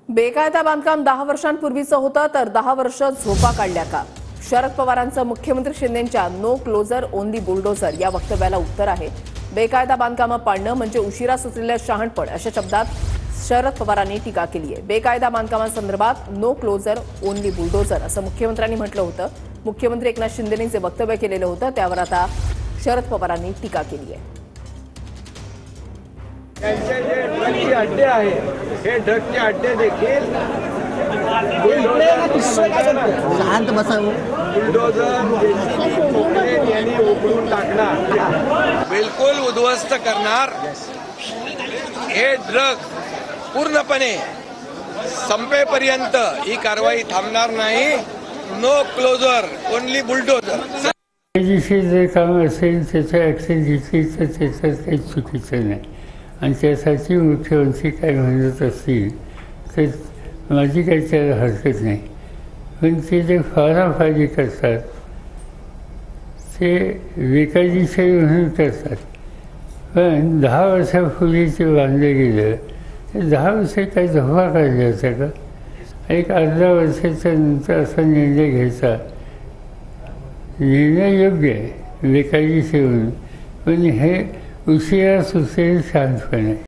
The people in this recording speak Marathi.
बेकायदा बांधकाम 10 वर्षांपूर्वीचं होतं तर 10 वर्ष झोपा काढल्या का? शरद पवारांचं मुख्यमंत्री शिंदेंच्या नो क्लोजर ओनली बुलडोझर या वक्तव्याला उत्तर आहे. बेकायदा बांधकामं पाडणं म्हणजे उशिरा सुचलेलं शहाणपण अशा शब्दात शरद पवारांनी टीका केली आहे. बेकायदा बांधकामांसंदर्भात नो क्लोजर ओनली बुलडोझर असं मुख्यमंत्र्यांनी म्हटलं होतं. मुख्यमंत्री एकनाथ शिंदेंनी जे वक्तव्य केलेलं होतं त्यावर आता शरद पवारांनी टीका केली आहे. त्यांचे जे ड्रगचे अड्डे आहेत हे ड्रगचे अड्डे देखील शांत बसावं. बुलडोझर यांनी उकळून टाकणार, बिलकुल उद्ध्वस्त करणार. हे ड्रग पूर्णपणे संपेपर्यंत ही कारवाई थांबणार नाही. No closure only bulldozer. जे काम असेल त्याचं ॲक्शन घेतली तर त्याचं काही चुकीचं नाही आणि त्यासाठी मुख्यमंत्री काय म्हणत असतील तर माझी काही त्याला हरकत नाही. पण ते जे फाराफारी करतात ते बेकायदेशीर म्हणून करतात. पण 10 वर्षापूर्वी ते बांधलं गेलं ते 10 वर्ष काही धोका काढला होता का? एक अर्धा वर्षाच्या नंतर असा निर्णय घ्यायचा निर्णय योग्य आहे बेकायदेशीर म्हणून, पण हे उशिरा सुचलेलं शहाणपण आहे.